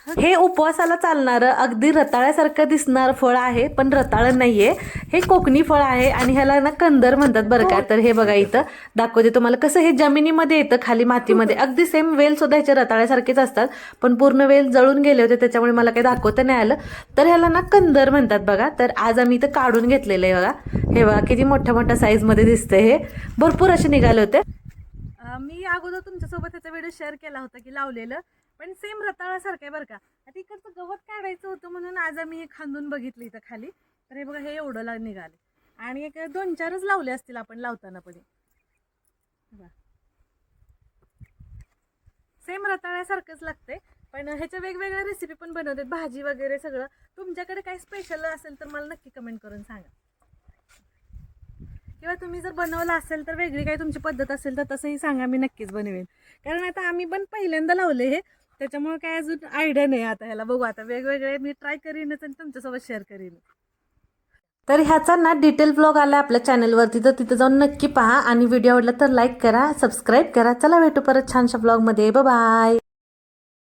हे उपवासाला चालणारं अगदी रताळ्यासारखं दिसणारं फळ आहे, पण रताळं नाहीये. हे कोकणी फळ आहे आणि ह्याला ना कंदर म्हणतात बरं का. तर हे बघा इथं दाखवते तुम्हाला, कसं हे जमिनीमध्ये येतं खाली मातीमध्ये. अगदी सेम वेल सुद्धा ह्याच्या रताळ्यासारखेच असतात, पण पूर्ण वेल जळून गेले होते त्याच्यामुळे मला काही दाखवता नाही आलं. तर ह्याला ना कंदर म्हणतात बघा. तर आज आम्ही इथं काढून घेतलेलं आहे बघा. हे बघा किती मोठ्या मोठ्या साईजमध्ये दिसतंय. हे भरपूर असे निघाले होते. मी अगोदर तुमच्यासोबत त्याचा व्हिडिओ शेअर केला होता की लावलेलं, पण सेम रताळासारखं आहे बरं का. आता इकडचं गवत काढायचं होतं म्हणून आज आम्ही हे खांदून बघितलं इथं खाली. तर हे बघा, हे एवढं निघाले आणि एक 2-4च लावले असतील आपण लावताना. पण सेम रताळ्यासारखंच लागतंय, पण ह्याच्या वेगवेगळ्या रेसिपी पण बनवतात, भाजी वगैरे सगळं. तुमच्याकडे काही स्पेशल असेल तर मला नक्की कमेंट करून सांगा, किंवा तुम्ही जर बनवलं असेल तर वेगळी काही तुमची पद्धत असेल तर तसंही सांगा, मी नक्कीच बनवेन. कारण आता आम्ही पण पहिल्यांदा लावले हे, त्याच्यामुळे काय अजून आयडिया नाही. आता ह्याला बघू, आता वेगवेगळे मी ट्राय करीनच आणि तुमच्यासोबत शेअर करीन. तर ह्याचा ना डिटेल ब्लॉग आला आपल्या चॅनलवरती, तर तिथं जाऊन नक्की पहा. आणि व्हिडिओ आवडला तर लाईक करा, सबस्क्राईब करा. चला भेटू परत छानशा ब्लॉगमध्ये. बाय.